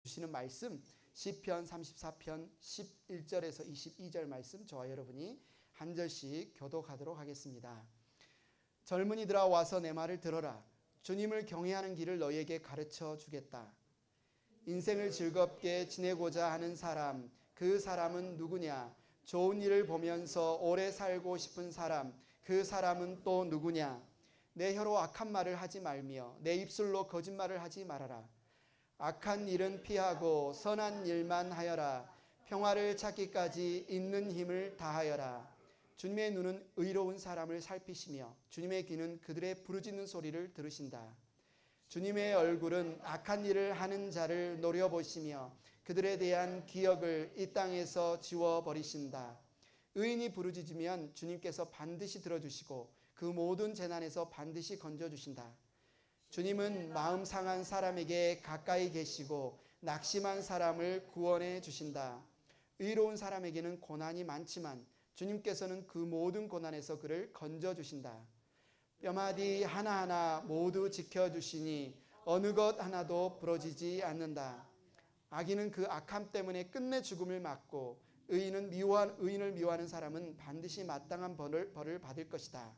주시는 말씀 시편 34편 11절에서 22절 말씀 저와 여러분이 한 절씩 교독하도록 하겠습니다. 젊은이들아 와서 내 말을 들어라. 주님을 경외하는 길을 너희에게 가르쳐 주겠다. 인생을 즐겁게 지내고자 하는 사람, 그 사람은 누구냐? 좋은 일을 보면서 오래 살고 싶은 사람, 그 사람은 또 누구냐? 내 혀로 악한 말을 하지 말며 내 입술로 거짓말을 하지 말아라. 악한 일은 피하고 선한 일만 하여라. 평화를 찾기까지 있는 힘을 다하여라. 주님의 눈은 의로운 사람을 살피시며 주님의 귀는 그들의 부르짖는 소리를 들으신다. 주님의 얼굴은 악한 일을 하는 자를 노려보시며 그들에 대한 기억을 이 땅에서 지워버리신다. 의인이 부르짖으면 주님께서 반드시 들어주시고 그 모든 재난에서 반드시 건져주신다. 주님은 마음 상한 사람에게 가까이 계시고 낙심한 사람을 구원해 주신다. 의로운 사람에게는 고난이 많지만 주님께서는 그 모든 고난에서 그를 건져주신다. 뼈마디 하나하나 모두 지켜주시니 어느 것 하나도 부러지지 않는다. 악인은 그 악함 때문에 끝내 죽음을 맞고 의인을 미워하는 사람은 반드시 마땅한 벌을 받을 것이다.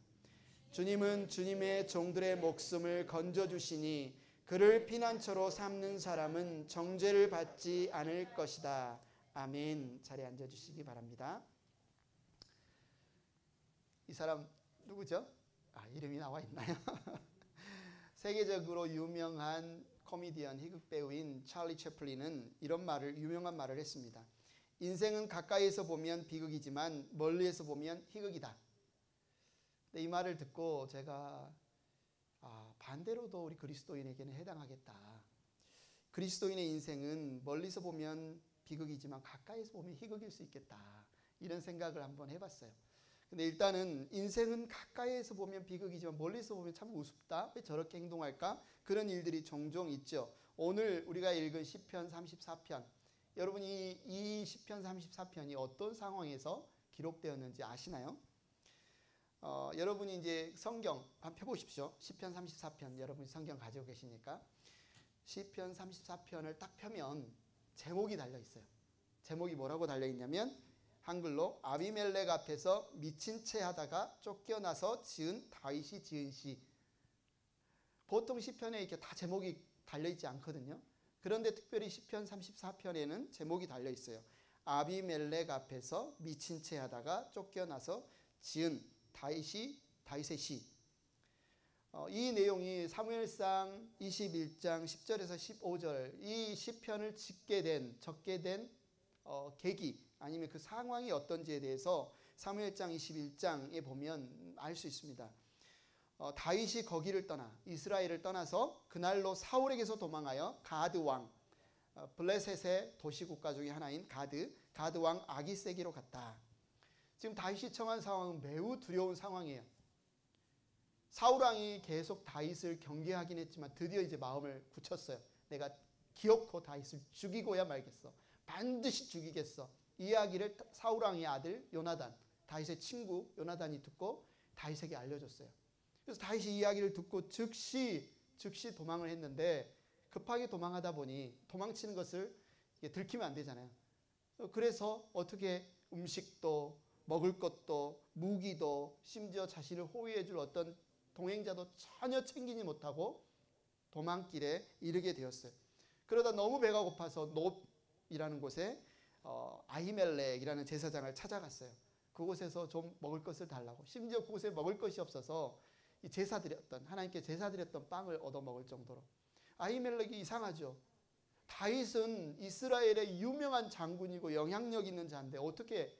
주님은 주님의 종들의 목숨을 건져주시니 그를 피난처로 삼는 사람은 정죄를 받지 않을 것이다. 아멘. 자리에 앉아주시기 바랍니다. 이 사람 누구죠? 이름이 나와 있나요? 세계적으로 유명한 코미디언 희극 배우인 찰리 채플린은 이런 유명한 말을 했습니다. 인생은 가까이에서 보면 비극이지만 멀리에서 보면 희극이다. 근데 이 말을 듣고 제가 반대로도 우리 그리스도인에게는 해당하겠다. 그리스도인의 인생은 멀리서 보면 비극이지만 가까이서 보면 희극일 수 있겠다. 이런 생각을 한번 해봤어요. 근데 일단은 인생은 가까이에서 보면 비극이지만 멀리서 보면 참 우습다. 왜 저렇게 행동할까? 그런 일들이 종종 있죠. 오늘 우리가 읽은 시편 34편. 여러분이 이 시편 34편이 어떤 상황에서 기록되었는지 아시나요? 여러분이 이제 성경 한번 펴보십시오. 시편 34편 여러분이 성경 가지고 계시니까 시편 34편을 딱 펴면 제목이 달려 있어요. 제목이 뭐라고 달려 있냐면 한글로 아비멜렉 앞에서 미친 채 하다가 쫓겨나서 지은 다윗이 지은 시. 보통 시편에 이렇게 다 제목이 달려 있지 않거든요. 그런데 특별히 시편 34편에는 제목이 달려 있어요. 아비멜렉 앞에서 미친 채 하다가 쫓겨나서 지은 다윗의 시. 이 내용이 사무엘상 21장 10절에서 15절 이 시편을 적게 된 계기 아니면 그 상황이 어떤지에 대해서 사무엘상 21장에 보면 알 수 있습니다. 다윗이 거기를 떠나 이스라엘을 떠나서 그날로 사울에게서 도망하여 가드 왕 블레셋의 도시국가 중에 하나인 가드 왕 아기세기로 갔다. 지금 다윗이 처한 상황은 매우 두려운 상황이에요. 사울왕이 계속 다윗을 경계하긴 했지만 드디어 이제 마음을 굳혔어요. 내가 기어코 다윗을 죽이고야 말겠어. 반드시 죽이겠어. 이 이야기를 사울왕의 아들 요나단, 다윗의 친구 요나단이 듣고 다윗에게 알려줬어요. 그래서 다윗이 이 이야기를 듣고 즉시 도망을 했는데 급하게 도망하다 보니 도망치는 것을 들키면 안 되잖아요. 그래서 어떻게 음식도 먹을 것도 무기도 심지어 자신을 호위해 줄 어떤 동행자도 전혀 챙기지 못하고 도망길에 이르게 되었어요. 그러다 너무 배가 고파서 놉이라는 곳에 아히멜렉이라는 제사장을 찾아갔어요. 그곳에서 좀 먹을 것을 달라고. 심지어 그곳에 먹을 것이 없어서 하나님께 제사 드렸던 빵을 얻어먹을 정도로. 아히멜렉이 이상하죠. 다윗은 이스라엘의 유명한 장군이고 영향력 있는 자인데 어떻게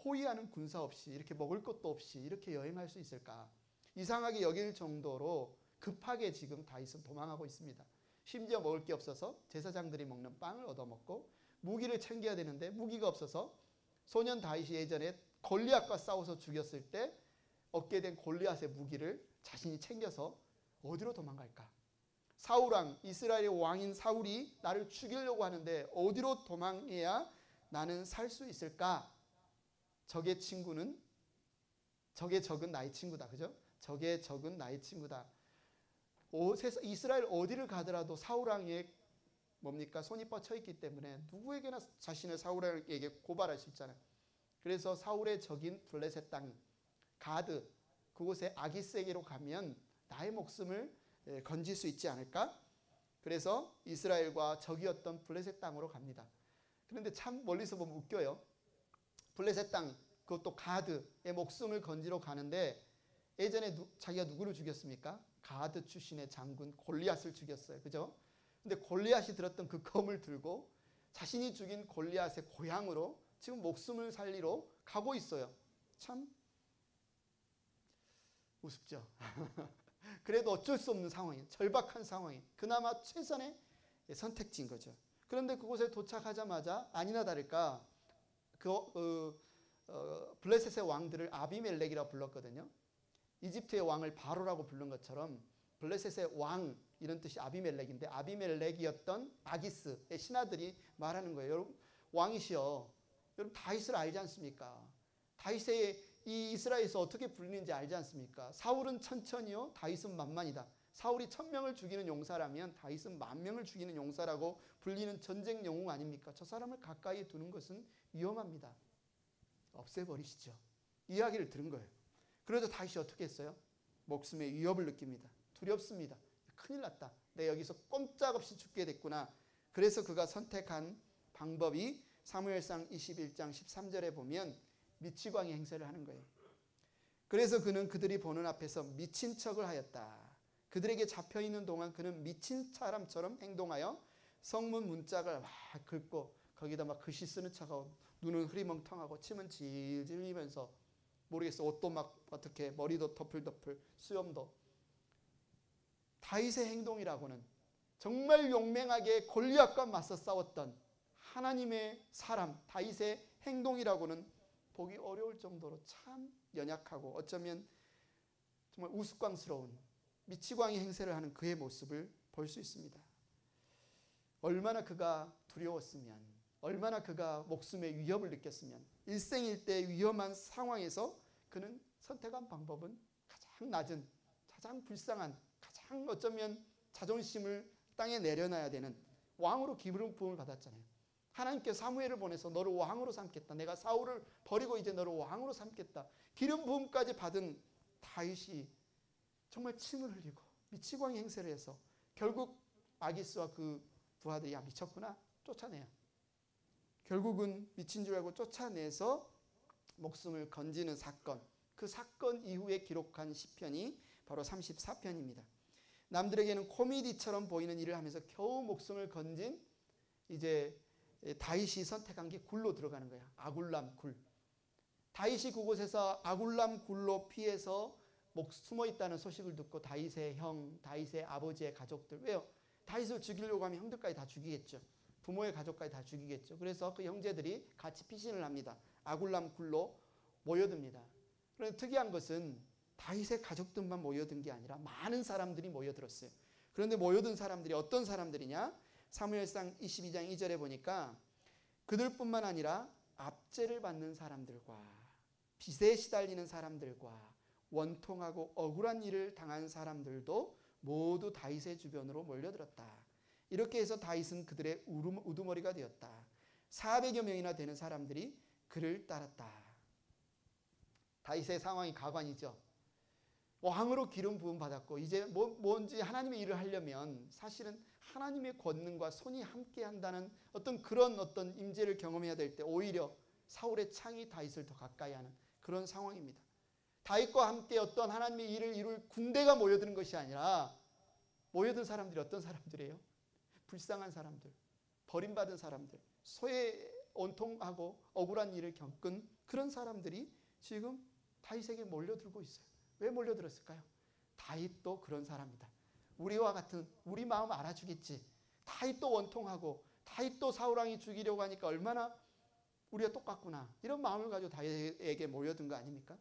호위하는 군사 없이 이렇게 먹을 것도 없이 이렇게 여행할 수 있을까? 이상하게 여길 정도로 급하게 지금 다윗은 도망하고 있습니다. 심지어 먹을 게 없어서 제사장들이 먹는 빵을 얻어먹고 무기를 챙겨야 되는데 무기가 없어서 소년 다윗이 예전에 골리앗과 싸워서 죽였을 때 얻게 된 골리앗의 무기를 자신이 챙겨서 어디로 도망갈까? 사울왕, 이스라엘의 왕인 사울이 나를 죽이려고 하는데 어디로 도망해야 나는 살 수 있을까? 적의 적은 나의 친구다. 그죠? 적의 적은 나의 친구다. 이스라엘 어디를 가더라도 사울왕의 뭡니까? 손이 뻗쳐 있기 때문에 누구에게나 자신을 사울에게 고발할 수 있잖아요. 그래서 사울의 적인 블레셋 땅 가드 그곳에 아기스에게로 가면 나의 목숨을 건질 수 있지 않을까? 그래서 이스라엘과 적이었던 블레셋 땅으로 갑니다. 그런데 참 멀리서 보면 웃겨요. 블레셋 땅 그것도 가드의 목숨을 건지러 가는데 예전에 자기가 누구를 죽였습니까? 가드 출신의 장군 골리앗을 죽였어요. 그죠? 근데 골리앗이 들었던 그 검을 들고 자신이 죽인 골리앗의 고향으로 지금 목숨을 살리러 가고 있어요. 참 우습죠. 그래도 어쩔 수 없는 상황이에요. 절박한 상황이에요. 그나마 최선의 선택지인 거죠. 그런데 그곳에 도착하자마자 아니나 다를까 블레셋의 왕들을 아비멜렉이라고 불렀거든요. 이집트의 왕을 바로라고 부른 것처럼 블레셋의 왕 이런 뜻이 아비멜렉인데 아비멜렉이었던 아기스의 신하들이 말하는 거예요. 여러분 왕이시여 여러분 다윗을 알지 않습니까? 다윗의 이 이스라엘에서 어떻게 불리는지 알지 않습니까? 사울은 천천히요 다윗은 만만이다. 사울이 1000명을 죽이는 용사라면 다윗은 10,000명을 죽이는 용사라고 불리는 전쟁 영웅 아닙니까? 저 사람을 가까이 두는 것은 위험합니다. 없애버리시죠. 이야기를 들은 거예요. 그래서 다윗이 어떻게 했어요? 목숨의 위협을 느낍니다. 두렵습니다. 큰일 났다. 내가 여기서 꼼짝없이 죽게 됐구나. 그래서 그가 선택한 방법이 사무엘상 21장 13절에 보면 미치광이 행세를 하는 거예요. 그래서 그는 그들이 보는 앞에서 미친 척을 하였다. 그들에게 잡혀있는 동안 그는 미친 사람처럼 행동하여 성문 문짝을 막 긁고 거기다 막 글씨 쓰는 척하고 눈은 흐리멍텅하고 침은 질질 흘리면서 모르겠어. 옷도 막 어떻게 머리도 덮을덮을 수염도. 다윗의 행동이라고는 정말 용맹하게 골리앗과 맞서 싸웠던 하나님의 사람 다윗의 행동이라고는 보기 어려울 정도로 참 연약하고 어쩌면 정말 우스꽝스러운 미치광이 행세를 하는 그의 모습을 볼 수 있습니다. 얼마나 그가 두려웠으면 얼마나 그가 목숨의 위협을 느꼈으면 일생일대 위험한 상황에서 그는 선택한 방법은 가장 낮은 가장 불쌍한 가장 어쩌면 자존심을 땅에 내려놔야 되는 왕으로 기름 부음을 받았잖아요. 하나님께서 사무엘을 보내서 너를 왕으로 삼겠다. 내가 사울을 버리고 이제 너를 왕으로 삼겠다. 기름 부음까지 받은 다윗이 정말 침을 흘리고 미치광이 행세를 해서 결국 아기스와 그 부하들이 야 미쳤구나 쫓아내요. 결국은 미친 줄 알고 쫓아내서 목숨을 건지는 사건. 그 사건 이후에 기록한 시편이 바로 34편입니다. 남들에게는 코미디처럼 보이는 일을 하면서 겨우 목숨을 건진 이제 다윗이 선택한 게 굴로 들어가는 거야. 아굴람 굴. 다윗이 그곳에서 아굴람 굴로 피해서 숨어 있다는 소식을 듣고 다윗의 형, 다윗의 아버지의 가족들. 왜요? 다윗을 죽이려고 하면 형들까지 다 죽이겠죠. 부모의 가족까지 다 죽이겠죠. 그래서 그 형제들이 같이 피신을 합니다. 아굴람 굴로 모여듭니다. 그런데 특이한 것은 다윗의 가족들만 모여든 게 아니라 많은 사람들이 모여들었어요. 그런데 모여든 사람들이 어떤 사람들이냐? 사무엘상 22장 2절에 보니까 그들뿐만 아니라 압제를 받는 사람들과 빚에 시달리는 사람들과 원통하고 억울한 일을 당한 사람들도 모두 다윗의 주변으로 몰려들었다. 이렇게 해서 다윗은 그들의 우두머리가 되었다. 400여 명이나 되는 사람들이 그를 따랐다. 다윗의 상황이 가관이죠. 왕으로 기름 부음 받았고 이제 뭔지 하나님의 일을 하려면 사실은 하나님의 권능과 손이 함께 한다는 그런 임재를 경험해야 될 때 오히려 사울의 창이 다윗을 더 가까이 하는 그런 상황입니다. 다윗과 함께 어떤 하나님의 일을 이룰 군대가 모여드는 것이 아니라 모여든 사람들이 어떤 사람들이에요? 불쌍한 사람들, 버림받은 사람들, 소외 온통하고 억울한 일을 겪은 그런 사람들이 지금 다윗에게 몰려들고 있어요. 왜 몰려들었을까요? 다윗도 그런 사람이다. 우리와 같은 우리 마음 알아주겠지. 다윗도 원통하고 다윗도 사울왕이 죽이려고 하니까 얼마나 우리가 똑같구나. 이런 마음을 가지고 다윗에게 몰려든 거 아닙니까?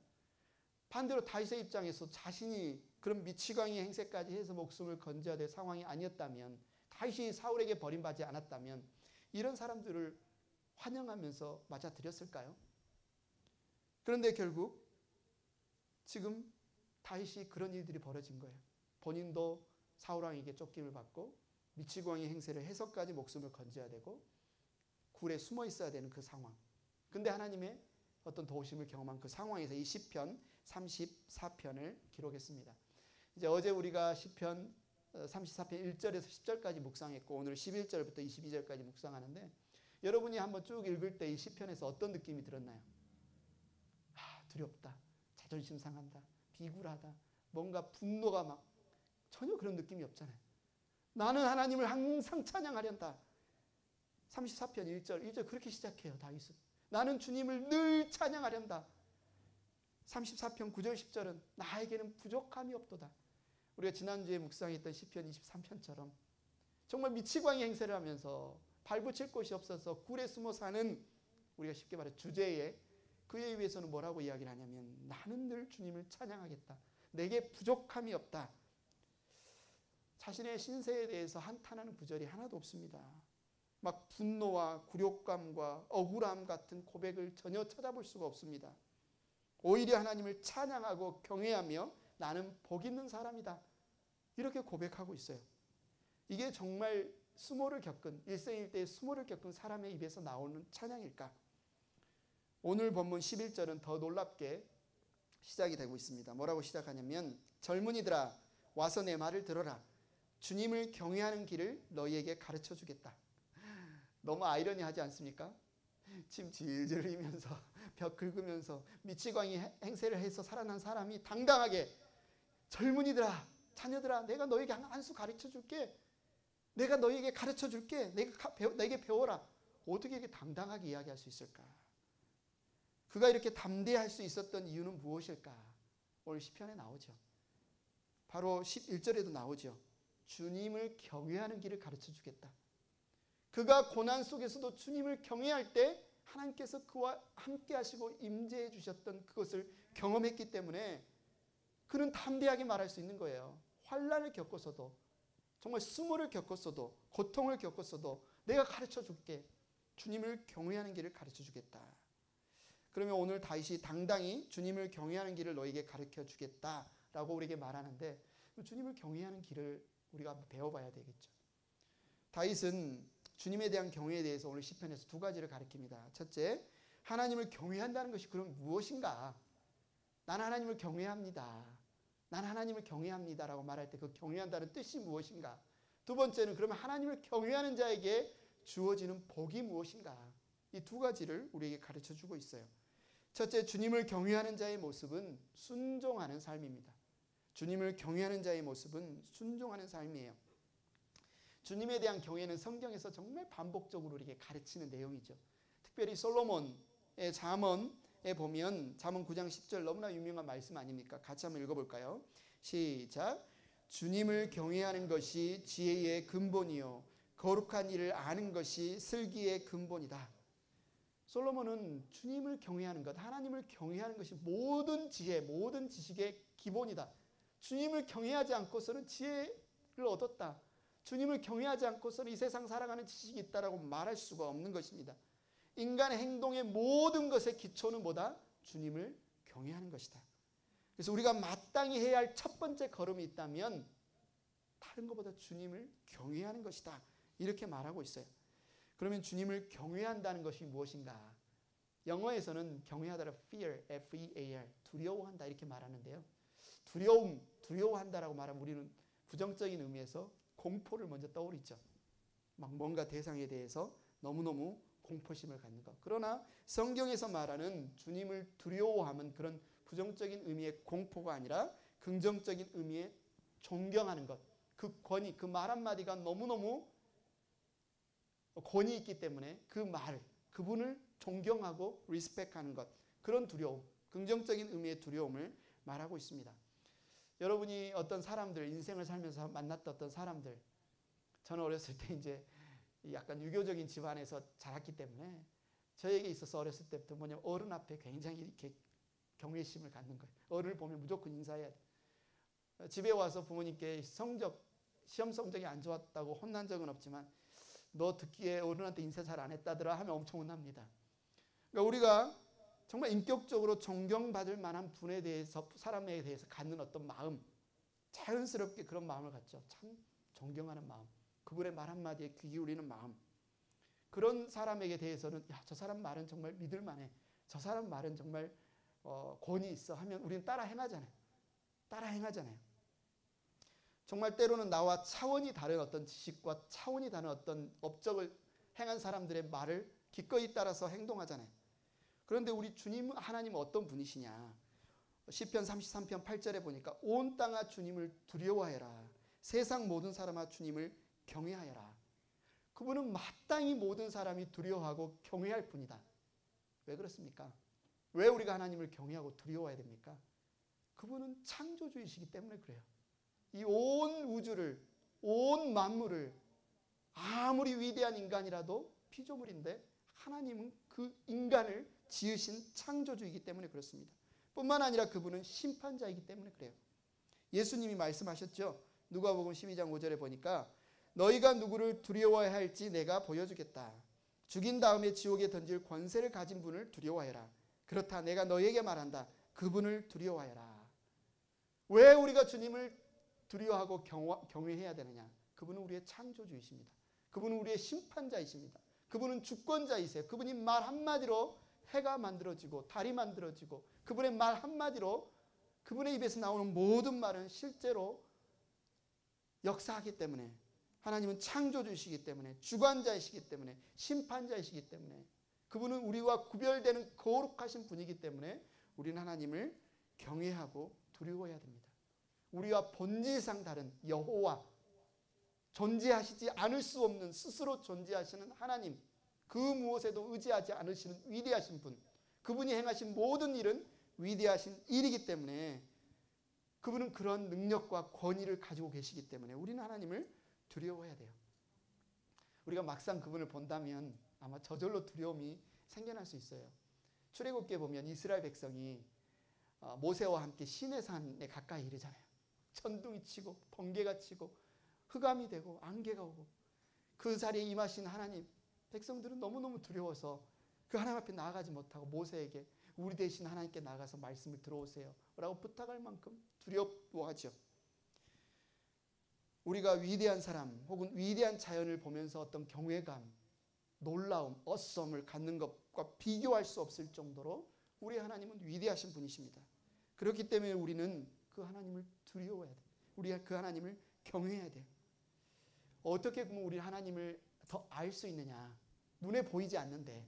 반대로 다윗의 입장에서 자신이 그런 미치광이 행세까지 해서 목숨을 건져야 될 상황이 아니었다면 다윗이 사울에게 버림받지 않았다면 이런 사람들을 환영하면서 맞아들였을까요? 그런데 결국 지금 다윗이 그런 일들이 벌어진 거예요. 본인도 사울왕에게 쫓김을 받고 미치광이 행세를 해서까지 목숨을 건져야 되고 굴에 숨어 있어야 되는 그 상황. 근데 하나님의 어떤 도우심을 경험한 그 상황에서 이 시편 34편을 기록했습니다. 이제 어제 우리가 시편 34편 1절에서 10절까지 묵상했고 오늘 11절부터 22절까지 묵상하는데 여러분이 한번 쭉 읽을 때 이 시편에서 어떤 느낌이 들었나요? 두렵다, 자존심 상한다, 비굴하다, 뭔가 분노가 막 전혀 그런 느낌이 없잖아요. 나는 하나님을 항상 찬양하련다. 34편 1절 그렇게 시작해요. 다윗은. 나는 주님을 늘 찬양하련다. 34편 9절 10절은 나에게는 부족함이 없도다. 우리가 지난주에 묵상했던 시편 23편처럼 정말 미치광이 행세를 하면서 발붙일 곳이 없어서 굴에 숨어 사는 우리가 쉽게 말해 주제에 그에 위해서는 뭐라고 이야기를 하냐면 나는 늘 주님을 찬양하겠다. 내게 부족함이 없다. 자신의 신세에 대해서 한탄하는 구절이 하나도 없습니다. 막 분노와 굴욕감과 억울함 같은 고백을 전혀 찾아볼 수가 없습니다. 오히려 하나님을 찬양하고 경외하며 나는 복 있는 사람이다. 이렇게 고백하고 있어요. 이게 정말 수모를 겪은 일생일대의 수모를 겪은 사람의 입에서 나오는 찬양일까? 오늘 본문 11절은 더 놀랍게 시작이 되고 있습니다. 뭐라고 시작하냐면 젊은이들아 와서 내 말을 들어라. 주님을 경외하는 길을 너희에게 가르쳐 주겠다. 너무 아이러니하지 않습니까? 침 질질 흘리면서 벽 긁으면서 미치광이 행세를 해서 살아난 사람이 당당하게 젊은이들아 자녀들아 내가 너에게 한 수 가르쳐 줄게. 내가 너에게 가르쳐 줄게. 내게 배워라. 어떻게 이렇게 당당하게 이야기할 수 있을까? 그가 이렇게 담대할 수 있었던 이유는 무엇일까? 오늘 시편에 나오죠. 바로 11절에도 나오죠. 주님을 경외하는 길을 가르쳐 주겠다. 그가 고난 속에서도 주님을 경외할 때 하나님께서 그와 함께 하시고 임재해 주셨던 그것을 경험했기 때문에 그는 담대하게 말할 수 있는 거예요. 환난을 겪었어도 정말 수모를 겪었어도 고통을 겪었어도 내가 가르쳐 줄게. 주님을 경외하는 길을 가르쳐 주겠다. 그러면 오늘 다윗이 당당히 주님을 경외하는 길을 너에게 가르쳐 주겠다라고 우리에게 말하는데 주님을 경외하는 길을 우리가 배워봐야 되겠죠. 다윗은 주님에 대한 경외에 대해서 오늘 시편에서 두 가지를 가르칩니다. 첫째, 하나님을 경외한다는 것이 그럼 무엇인가? 나는 하나님을 경외합니다. 나는 하나님을 경외합니다라고 말할 때 그 경외한다는 뜻이 무엇인가? 두 번째는 그러면 하나님을 경외하는 자에게 주어지는 복이 무엇인가? 이 두 가지를 우리에게 가르쳐주고 있어요. 첫째, 주님을 경외하는 자의 모습은 순종하는 삶입니다. 주님을 경외하는 자의 모습은 순종하는 삶이에요. 주님에 대한 경외는 성경에서 정말 반복적으로 우리에게 가르치는 내용이죠. 특별히 솔로몬의 잠언에 보면 잠언 9장 10절 너무나 유명한 말씀 아닙니까? 같이 한번 읽어볼까요? 시작. 주님을 경외하는 것이 지혜의 근본이요 거룩한 일을 아는 것이 슬기의 근본이다. 솔로몬은 주님을 경외하는 것, 하나님을 경외하는 것이 모든 지혜, 모든 지식의 기본이다. 주님을 경외하지 않고서는 지혜를 얻었다. 주님을 경외하지 않고서는 이 세상 살아가는 지식이 있다라고 말할 수가 없는 것입니다. 인간의 행동의 모든 것의 기초는 뭐다? 주님을 경외하는 것이다. 그래서 우리가 마땅히 해야 할 첫 번째 걸음이 있다면 다른 것보다 주님을 경외하는 것이다. 이렇게 말하고 있어요. 그러면 주님을 경외한다는 것이 무엇인가? 영어에서는 경외하다를 fear, F-E-A-R, 두려워한다 이렇게 말하는데요. 두려워한다라고 말하면 우리는 부정적인 의미에서 공포를 먼저 떠올리죠. 막 뭔가 대상에 대해서 너무너무 공포심을 갖는 것. 그러나 성경에서 말하는 주님을 두려워함은 그런 부정적인 의미의 공포가 아니라 긍정적인 의미의 존경하는 것. 그 권위, 그 말 한마디가 너무너무 권위 있기 때문에 그 말, 그분을 존경하고 리스펙하는 것. 그런 두려움, 긍정적인 의미의 두려움을 말하고 있습니다. 여러분이 어떤 사람들, 인생을 살면서 만났던 어떤 사람들, 저는 어렸을 때 이제 약간 유교적인 집안에서 자랐기 때문에 저에게 있어서 어렸을 때부터 뭐냐면 어른 앞에 굉장히 이렇게 경외심을 갖는 거예요. 어른을 보면 무조건 인사해야 돼. 집에 와서 부모님께 시험 성적이 안 좋았다고 혼난 적은 없지만 너 듣기에 어른한테 인사 잘 안 했다더라 하면 엄청 혼납니다. 그러니까 우리가 정말 인격적으로 존경받을 만한 분에 대해서, 사람에 대해서 갖는 어떤 마음, 자연스럽게 그런 마음을 갖죠. 참 존경하는 마음. 그분의 말 한마디에 귀 기울이는 마음. 그런 사람에게 대해서는 야, 저 사람 말은 정말 믿을 만해. 저 사람 말은 정말 권위 있어 하면 우리는 따라 행하잖아요. 따라 행하잖아요. 정말 때로는 나와 차원이 다른 어떤 지식과 차원이 다른 어떤 업적을 행한 사람들의 말을 기꺼이 따라서 행동하잖아요. 그런데 우리 주님 하나님은 어떤 분이시냐? 시편 33편 8절에 보니까 온 땅아 주님을 두려워해라. 세상 모든 사람아 주님을 경외하여라. 그분은 마땅히 모든 사람이 두려워하고 경외할 분이다. 왜 그렇습니까? 왜 우리가 하나님을 경외하고 두려워해야 됩니까? 그분은 창조주이시기 때문에 그래요. 이 온 우주를, 온 만물을 아무리 위대한 인간이라도 피조물인데 하나님은 그 인간을 지으신 창조주이기 때문에 그렇습니다. 뿐만 아니라 그분은 심판자이기 때문에 그래요. 예수님이 말씀하셨죠. 누가복음 12장 5절에 보니까 너희가 누구를 두려워해야 할지 내가 보여주겠다. 죽인 다음에 지옥에 던질 권세를 가진 분을 두려워해라. 그렇다 내가 너희에게 말한다. 그분을 두려워해라. 왜 우리가 주님을 두려워하고 경외해야 되느냐? 그분은 우리의 창조주이십니다. 그분은 우리의 심판자이십니다. 그분은 주권자이세요. 그분이 말 한마디로 해가 만들어지고 달이 만들어지고 그분의 말 한마디로 그분의 입에서 나오는 모든 말은 실제로 역사하기 때문에 하나님은 창조주이시기 때문에 주관자이시기 때문에 심판자이시기 때문에 그분은 우리와 구별되는 거룩하신 분이기 때문에 우리는 하나님을 경외하고 두려워해야 됩니다. 우리와 본질상 다른 여호와, 존재하시지 않을 수 없는 스스로 존재하시는 하나님, 그 무엇에도 의지하지 않으시는 위대하신 분, 그분이 행하신 모든 일은 위대하신 일이기 때문에 그분은 그런 능력과 권위를 가지고 계시기 때문에 우리는 하나님을 두려워해야 돼요. 우리가 막상 그분을 본다면 아마 저절로 두려움이 생겨날 수 있어요. 출애굽기에 보면 이스라엘 백성이 모세와 함께 시내산에 가까이 이르잖아요. 천둥이 치고 번개가 치고 흑암이 되고 안개가 오고 그 자리에 임하신 하나님, 백성들은 너무너무 두려워서 그 하나님 앞에 나아가지 못하고 모세에게 우리 대신 하나님께 나가서 말씀을 들어오세요 라고 부탁할 만큼 두려워하죠. 우리가 위대한 사람 혹은 위대한 자연을 보면서 어떤 경외감, 놀라움, 어썸을 갖는 것과 비교할 수 없을 정도로 우리 하나님은 위대하신 분이십니다. 그렇기 때문에 우리는 그 하나님을 두려워해야 돼요. 우리가 그 하나님을 경외해야 돼요. 어떻게 보면 우리 하나님을 더 알 수 있느냐? 눈에 보이지 않는데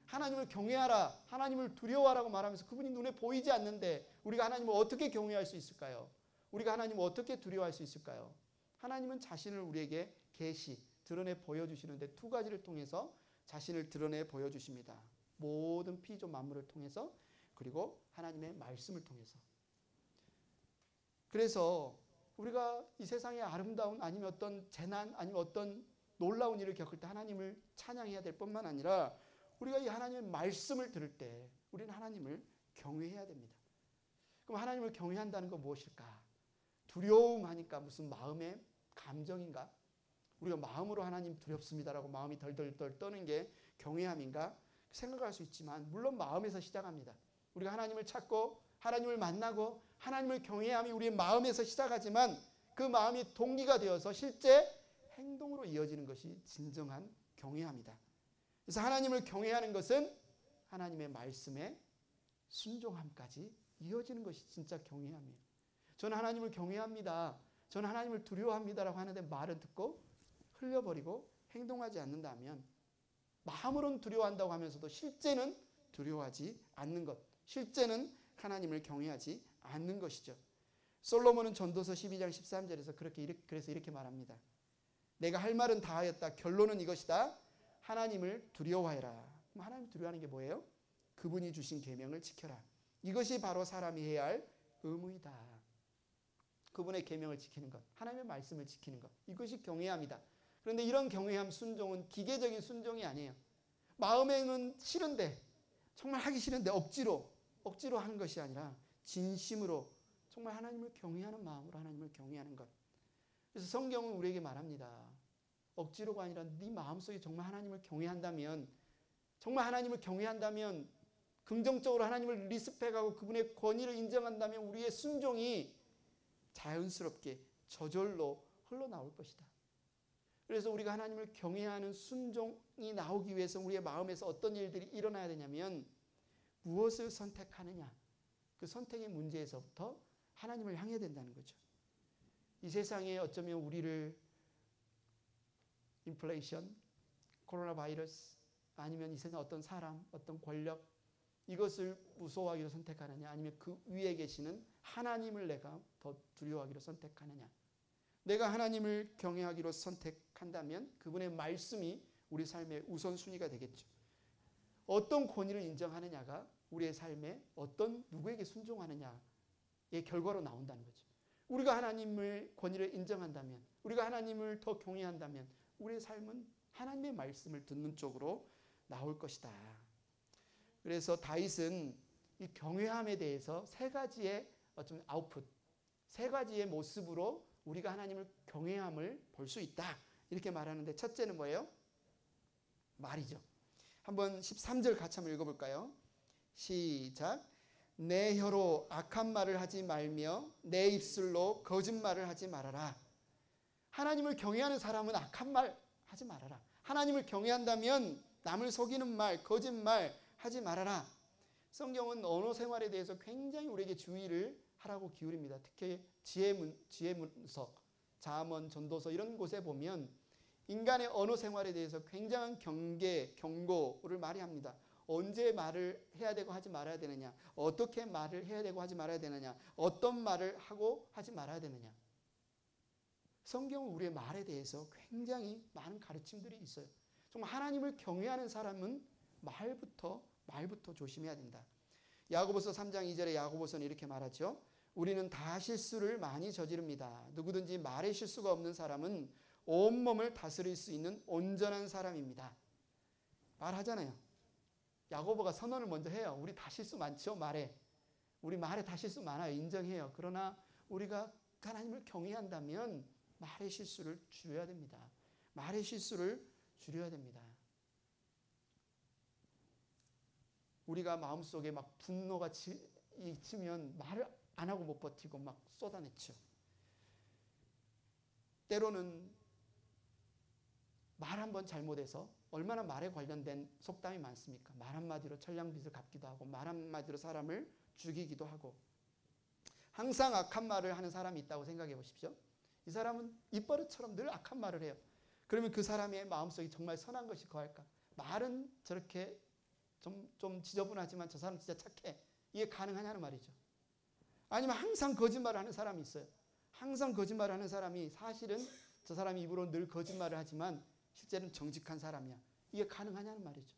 하나님을 경외하라, 하나님을 두려워하라고 말하면서 그분이 눈에 보이지 않는데 우리가 하나님을 어떻게 경외할 수 있을까요? 우리가 하나님을 어떻게 두려워할 수 있을까요? 하나님은 자신을 우리에게 계시, 드러내 보여주시는데 두 가지를 통해서 자신을 드러내 보여주십니다. 모든 피조 만물을 통해서 그리고 하나님의 말씀을 통해서. 그래서 우리가 이 세상의 아름다운 아니면 어떤 재난 아니면 어떤 놀라운 일을 겪을 때 하나님을 찬양해야 될 뿐만 아니라 우리가 이 하나님의 말씀을 들을 때 우리는 하나님을 경외해야 됩니다. 그럼 하나님을 경외한다는 건 무엇일까? 두려움하니까 무슨 마음의 감정인가? 우리가 마음으로 하나님 두렵습니다라고 마음이 덜덜덜 떠는 게 경외함인가? 생각할 수 있지만 물론 마음에서 시작합니다. 우리가 하나님을 찾고 하나님을 만나고 하나님을 경외함이 우리의 마음에서 시작하지만 그 마음이 동기가 되어서 실제 행동으로 이어지는 것이 진정한 경외함이다. 그래서 하나님을 경외하는 것은 하나님의 말씀에 순종함까지 이어지는 것이 진짜 경외함이에요. 저는 하나님을 경외합니다. 저는 하나님을 두려워합니다라고 하는데 말은 듣고 흘려버리고 행동하지 않는다면 마음으로는 두려워한다고 하면서도 실제는 두려워하지 않는 것, 실제는 하나님을 경외하지 않는 것이죠. 솔로몬은 전도서 12장 13절에서 그래서 이렇게 말합니다. 내가 할 말은 다 하였다. 결론은 이것이다. 하나님을 두려워해라. 그럼 하나님 두려워하는 게 뭐예요? 그분이 주신 계명을 지켜라. 이것이 바로 사람이 해야 할 의무이다. 그분의 계명을 지키는 것, 하나님의 말씀을 지키는 것, 이것이 경외함이다. 그런데 이런 경외함, 순종은 기계적인 순종이 아니에요. 마음에는 싫은데, 정말 하기 싫은데 억지로 하는 것이 아니라 진심으로 정말 하나님을 경외하는 마음으로 하나님을 경외하는 것. 그래서 성경은 우리에게 말합니다. 억지로가 아니라 네 마음속에 정말 하나님을 경외한다면, 정말 하나님을 경외한다면, 긍정적으로 하나님을 리스펙하고 그분의 권위를 인정한다면 우리의 순종이 자연스럽게 저절로 흘러나올 것이다. 그래서 우리가 하나님을 경외하는 순종이 나오기 위해서 우리의 마음에서 어떤 일들이 일어나야 되냐면 무엇을 선택하느냐, 그 선택의 문제에서부터 하나님을 향해야 된다는 거죠. 이 세상에 어쩌면 우리를 인플레이션, 코로나 바이러스, 아니면 이 세상 어떤 사람, 어떤 권력, 이것을 무서워하기로 선택하느냐, 아니면 그 위에 계시는 하나님을 내가 더 두려워하기로 선택하느냐. 내가 하나님을 경외하기로 선택한다면 그분의 말씀이 우리 삶의 우선순위가 되겠죠. 어떤 권위를 인정하느냐가 우리의 삶에 어떤 누구에게 순종하느냐의 결과로 나온다는 거죠. 우리가 하나님의 권위를 인정한다면, 우리가 하나님을 더 경외한다면 우리의 삶은 하나님의 말씀을 듣는 쪽으로 나올 것이다. 그래서 다윗은 이 경외함에 대해서 세 가지의 어떤 아웃풋, 세 가지의 모습으로 우리가 하나님을 경외함을 볼 수 있다. 이렇게 말하는데 첫째는 뭐예요? 말이죠. 한번 13절 같이 한번 읽어볼까요? 시작. 내 혀로 악한 말을 하지 말며 내 입술로 거짓말을 하지 말아라. 하나님을 경외하는 사람은 악한 말 하지 말아라. 하나님을 경외한다면 남을 속이는 말, 거짓말 하지 말아라. 성경은 언어 생활에 대해서 굉장히 우리에게 주의를 하라고 기울입니다. 특히 지혜문서, 잠언, 전도서 이런 곳에 보면 인간의 언어 생활에 대해서 굉장한 경계, 경고를 많이 합니다. 언제 말을 해야 되고 하지 말아야 되느냐, 어떻게 말을 해야 되고 하지 말아야 되느냐, 어떤 말을 하고 하지 말아야 되느냐. 성경은 우리의 말에 대해서 굉장히 많은 가르침들이 있어요. 정말 하나님을 경외하는 사람은 말부터 조심해야 된다. 야고보서 3장 2절에 야고보서는 이렇게 말하죠. 우리는 다 실수를 많이 저지릅니다. 누구든지 말에 실수가 없는 사람은 온몸을 다스릴 수 있는 온전한 사람입니다. 말하잖아요. 야고보가 선언을 먼저 해요. 우리 다 실수 많죠, 말에. 우리 말에 다 실수 많아요. 인정해요. 그러나 우리가 하나님을 경외한다면 말의 실수를 줄여야 됩니다. 말의 실수를 줄여야 됩니다. 우리가 마음속에 막 분노가 치면 말을 안 하고 못 버티고 막 쏟아냈죠. 때로는 말 한 번 잘못해서 얼마나 말에 관련된 속담이 많습니까? 말 한마디로 천냥빚을 갚기도 하고 말 한마디로 사람을 죽이기도 하고. 항상 악한 말을 하는 사람이 있다고 생각해 보십시오. 이 사람은 입버릇처럼 늘 악한 말을 해요. 그러면 그 사람의 마음속에 정말 선한 것이 거할까? 말은 저렇게 좀 지저분하지만 저 사람 진짜 착해. 이게 가능하냐는 말이죠. 아니면 항상 거짓말을 하는 사람이 있어요. 항상 거짓말을 하는 사람이 사실은 저 사람이 입으로 늘 거짓말을 하지만 실제는 정직한 사람이야. 이게 가능하냐는 말이죠.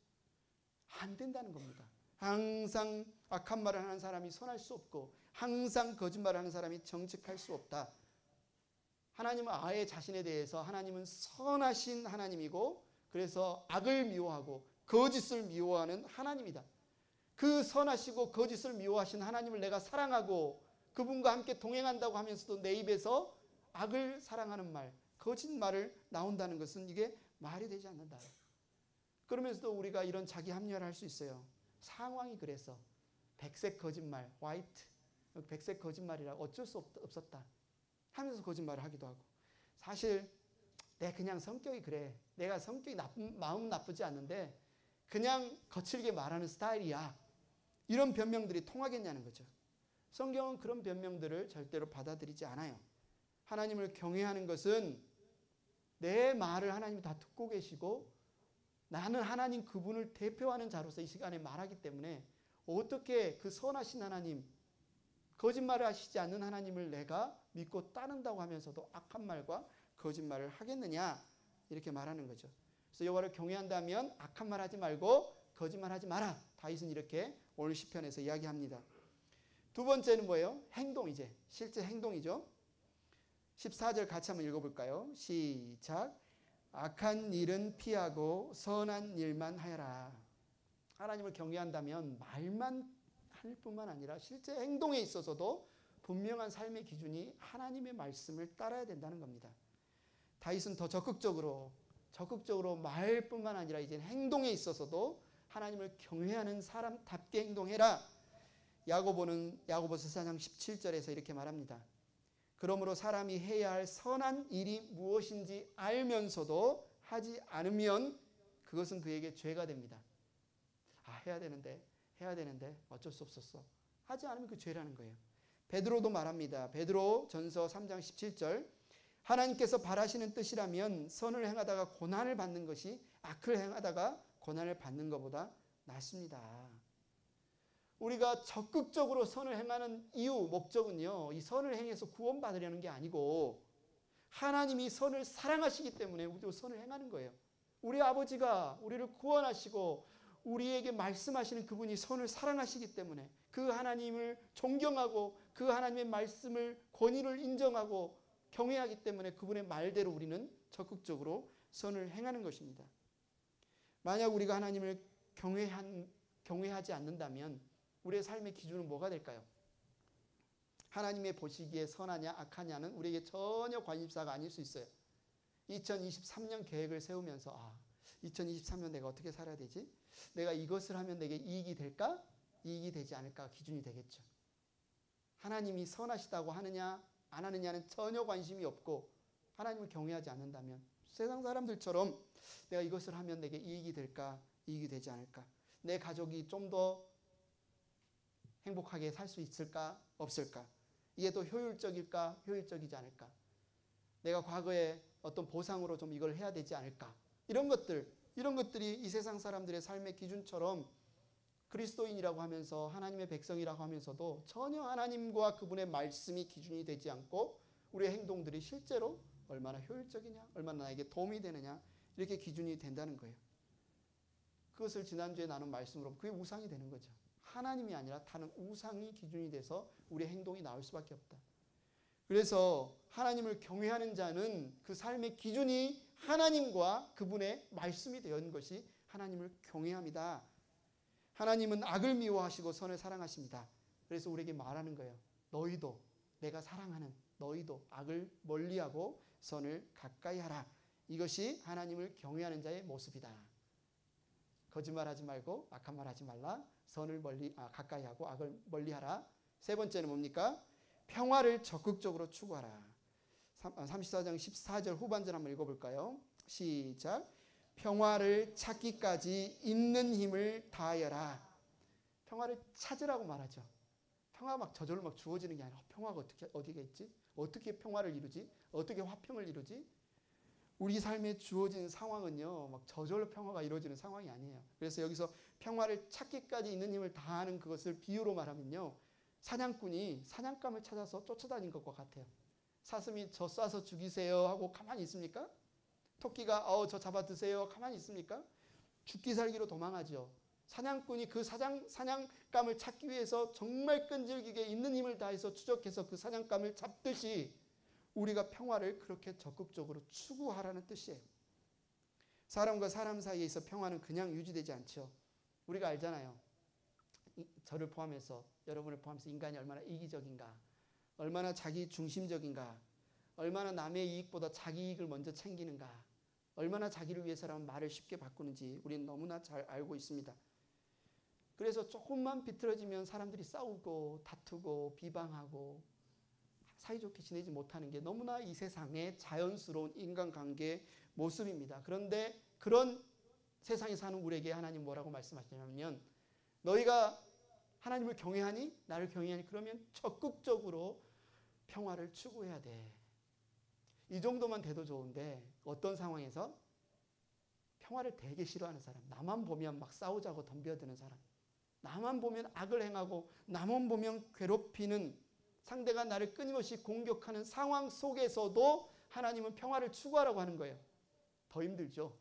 안 된다는 겁니다. 항상 악한 말을 하는 사람이 선할 수 없고 항상 거짓말을 하는 사람이 정직할 수 없다. 하나님은 아예 자신에 대해서 하나님은 선하신 하나님이고 그래서 악을 미워하고 거짓을 미워하는 하나님이다. 그 선하시고 거짓을 미워하신 하나님을 내가 사랑하고 그분과 함께 동행한다고 하면서도 내 입에서 악을 사랑하는 말, 거짓말을 나온다는 것은 이게 말이 되지 않는다. 그러면서도 우리가 이런 자기 합리화를 할 수 있어요. 상황이 그래서 백색 거짓말, 화이트, 백색 거짓말이라 어쩔 수 없었다 하면서 거짓말을 하기도 하고 사실 내 그냥 성격이 그래. 내가 성격이 마음 나쁘지 않는데 그냥 거칠게 말하는 스타일이야. 이런 변명들이 통하겠냐는 거죠. 성경은 그런 변명들을 절대로 받아들이지 않아요. 하나님을 경외하는 것은 내 말을 하나님이 다 듣고 계시고 나는 하나님 그분을 대표하는 자로서 이 시간에 말하기 때문에 어떻게 그 선하신 하나님, 거짓말을 하시지 않는 하나님을 내가 믿고 따른다고 하면서도 악한 말과 거짓말을 하겠느냐 이렇게 말하는 거죠. 그래서 여호와를 경외한다면 악한 말 하지 말고 거짓말하지 마라. 다윗은 이렇게 오늘 시편에서 이야기합니다. 두 번째는 뭐예요? 행동, 이제 실제 행동이죠. 14절 같이 한번 읽어볼까요? 시작. 악한 일은 피하고 선한 일만 하여라. 하나님을 경외한다면 말만 할 뿐만 아니라 실제 행동에 있어서도 분명한 삶의 기준이 하나님의 말씀을 따라야 된다는 겁니다. 다윗은 더 적극적으로 말뿐만 아니라 이제 행동에 있어서도 하나님을 경외하는 사람답게 행동해라. 야고보서 4장 17절에서 이렇게 말합니다. 그러므로 사람이 해야 할 선한 일이 무엇인지 알면서도 하지 않으면 그것은 그에게 죄가 됩니다. 해야 되는데 어쩔 수 없었어. 하지 않으면 그 죄라는 거예요. 베드로도 말합니다. 베드로 전서 3장 17절, 하나님께서 바라시는 뜻이라면 선을 행하다가 고난을 받는 것이 악을 행하다가 고난을 받는 것보다 낫습니다. 우리가 적극적으로 선을 행하는 이유, 목적은요, 이 선을 행해서 구원받으려는 게 아니고 하나님이 선을 사랑하시기 때문에 우리도 선을 행하는 거예요. 우리 아버지가 우리를 구원하시고 우리에게 말씀하시는 그분이 선을 사랑하시기 때문에 그 하나님을 존경하고 그 하나님의 말씀을 권위를 인정하고 경외하기 때문에 그분의 말대로 우리는 적극적으로 선을 행하는 것입니다. 만약 우리가 하나님을 경외하지 않는다면 우리의 삶의 기준은 뭐가 될까요? 하나님의 보시기에 선하냐 악하냐는 우리에게 전혀 관심사가 아닐 수 있어요. 2023년 계획을 세우면서 2023년 내가 어떻게 살아야 되지? 내가 이것을 하면 내게 이익이 될까? 이익이 되지 않을까? 기준이 되겠죠. 하나님이 선하시다고 하느냐 안 하느냐는 전혀 관심이 없고 하나님을 경외하지 않는다면 세상 사람들처럼 내가 이것을 하면 내게 이익이 될까? 이익이 되지 않을까? 내 가족이 좀 더 행복하게 살 수 있을까? 없을까? 이게 더 효율적일까? 효율적이지 않을까? 내가 과거에 어떤 보상으로 좀 이걸 해야 되지 않을까? 이런 것들이 이 세상 사람들의 삶의 기준처럼 그리스도인이라고 하면서 하나님의 백성이라고 하면서도 전혀 하나님과 그분의 말씀이 기준이 되지 않고 우리의 행동들이 실제로 얼마나 효율적이냐, 얼마나 나에게 도움이 되느냐 이렇게 기준이 된다는 거예요. 그것을 지난주에 나눈 말씀으로 그게 우상이 되는 거죠. 하나님이 아니라 다른 우상이 기준이 돼서 우리의 행동이 나올 수밖에 없다. 그래서 하나님을 경외하는 자는 그 삶의 기준이 하나님과 그분의 말씀이 되는 것이 하나님을 경외합니다. 하나님은 악을 미워하시고 선을 사랑하십니다. 그래서 우리에게 말하는 거예요. 너희도 내가 사랑하는 너희도 악을 멀리하고 선을 가까이 하라. 이것이 하나님을 경외하는 자의 모습이다. 거짓말하지 말고 악한 말 하지 말라. 선을 가까이 하고 악을 멀리하라. 세 번째는 뭡니까? 평화를 적극적으로 추구하라. 34장 14절 후반절 한번 읽어볼까요? 시작. 평화를 찾기까지 있는 힘을 다하여라. 평화를 찾으라고 말하죠. 평화가 막 저절로 막 주어지는 게 아니라 평화가 어디가 있지? 어떻게 평화를 이루지? 어떻게 화평을 이루지? 우리 삶에 주어진 상황은요, 막 저절로 평화가 이루어지는 상황이 아니에요. 그래서 여기서 평화를 찾기까지 있는 힘을 다하는 그것을 비유로 말하면요, 사냥꾼이 사냥감을 찾아서 쫓아다닌 것과 같아요. 사슴이 저 쏴서 죽이세요 하고 가만히 있습니까? 토끼가 저 잡아 드세요 가만히 있습니까? 죽기 살기로 도망하죠. 사냥꾼이 그 사냥감을 찾기 위해서 정말 끈질기게 있는 힘을 다해서 추적해서 그 사냥감을 잡듯이 우리가 평화를 그렇게 적극적으로 추구하라는 뜻이에요. 사람과 사람 사이에 있어 평화는 그냥 유지되지 않죠. 우리가 알잖아요. 저를 포함해서 여러분을 포함해서 인간이 얼마나 이기적인가, 얼마나 자기 중심적인가, 얼마나 남의 이익보다 자기 이익을 먼저 챙기는가, 얼마나 자기를 위해서라면 말을 쉽게 바꾸는지 우리는 너무나 잘 알고 있습니다. 그래서 조금만 비틀어지면 사람들이 싸우고 다투고 비방하고 사이좋게 지내지 못하는 게 너무나 이 세상의 자연스러운 인간관계의 모습입니다. 그런데 그런 세상에 사는 우리에게 하나님 뭐라고 말씀하시냐면, 너희가 하나님을 경외하니? 나를 경외하니? 그러면 적극적으로 평화를 추구해야 돼. 이 정도만 돼도 좋은데 어떤 상황에서 평화를 되게 싫어하는 사람, 나만 보면 막 싸우자고 덤벼드는 사람, 나만 보면 악을 행하고 나만 보면 괴롭히는, 상대가 나를 끊임없이 공격하는 상황 속에서도 하나님은 평화를 추구하라고 하는 거예요. 더 힘들죠.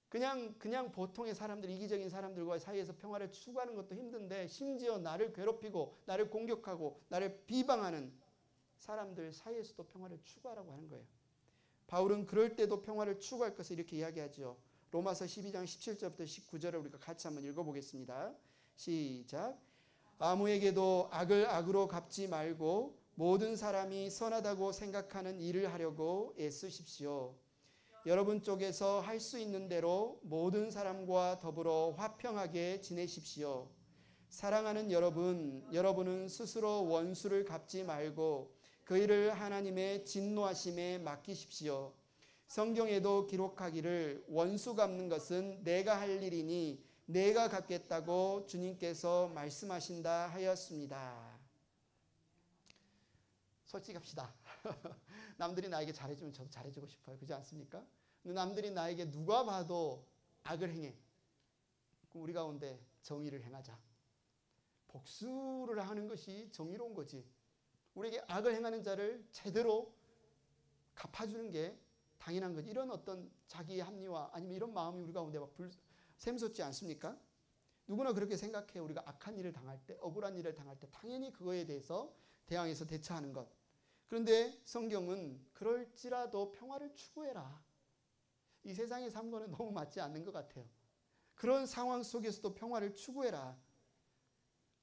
그냥 보통의 사람들, 이기적인 사람들과 사이에서 평화를 추구하는 것도 힘든데 심지어 나를 괴롭히고 나를 공격하고 나를 비방하는 사람들 사이에서도 평화를 추구하라고 하는 거예요. 바울은 그럴 때도 평화를 추구할 것을 이렇게 이야기하죠. 로마서 12장 17절부터 19절을 우리가 같이 한번 읽어보겠습니다. 시작. 아무에게도 악을 악으로 갚지 말고 모든 사람이 선하다고 생각하는 일을 하려고 애쓰십시오. 여러분 쪽에서 할 수 있는 대로 모든 사람과 더불어 화평하게 지내십시오. 사랑하는 여러분은 스스로 원수를 갚지 말고 그 일을 하나님의 진노하심에 맡기십시오. 성경에도 기록하기를 원수 갚는 것은 내가 할 일이니 내가 갚겠다고 주님께서 말씀하신다 하였습니다. 솔직합시다. 남들이 나에게 잘해주면 저도 잘해주고 싶어요. 그렇지 않습니까? 근데 남들이 나에게 누가 봐도 악을 행해. 우리 가운데 정의를 행하자. 복수를 하는 것이 정의로운 거지. 우리에게 악을 행하는 자를 제대로 갚아주는 게 당연한 거지. 이런 어떤 자기의 합리화 아니면 이런 마음이 우리 가운데 막 샘솟지 않습니까? 누구나 그렇게 생각해요. 우리가 악한 일을 당할 때, 억울한 일을 당할 때 당연히 그거에 대해서 대항해서 대처하는 것. 그런데 성경은 그럴지라도 평화를 추구해라. 이 세상의 삶과는 너무 맞지 않는 것 같아요. 그런 상황 속에서도 평화를 추구해라.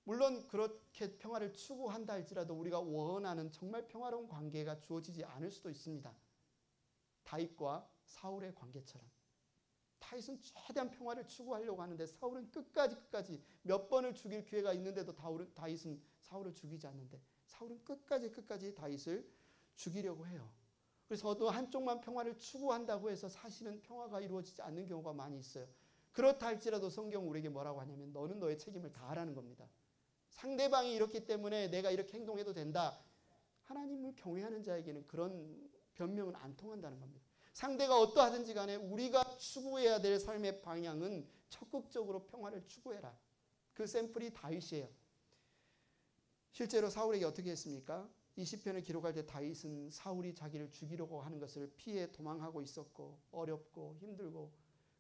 물론 그렇게 평화를 추구한다 할지라도 우리가 원하는 정말 평화로운 관계가 주어지지 않을 수도 있습니다. 다윗과 사울의 관계처럼. 다윗은 최대한 평화를 추구하려고 하는데 사울은 끝까지 몇 번을 죽일 기회가 있는데도 다윗은 사울을 죽이지 않는데 사울은 끝까지 다윗을 죽이려고 해요. 그래서 어느 한쪽만 평화를 추구한다고 해서 사실은 평화가 이루어지지 않는 경우가 많이 있어요. 그렇다 할지라도 성경은 우리에게 뭐라고 하냐면 너는 너의 책임을 다하라는 겁니다. 상대방이 이렇기 때문에 내가 이렇게 행동해도 된다. 하나님을 경외하는 자에게는 그런 변명은 안 통한다는 겁니다. 상대가 어떠하든지 간에 우리가 추구해야 될 삶의 방향은 적극적으로 평화를 추구해라. 그 샘플이 다윗이에요. 실제로 사울에게 어떻게 했습니까? 이 시편을 기록할 때 다윗은 사울이 자기를 죽이려고 하는 것을 피해 도망하고 있었고 어렵고 힘들고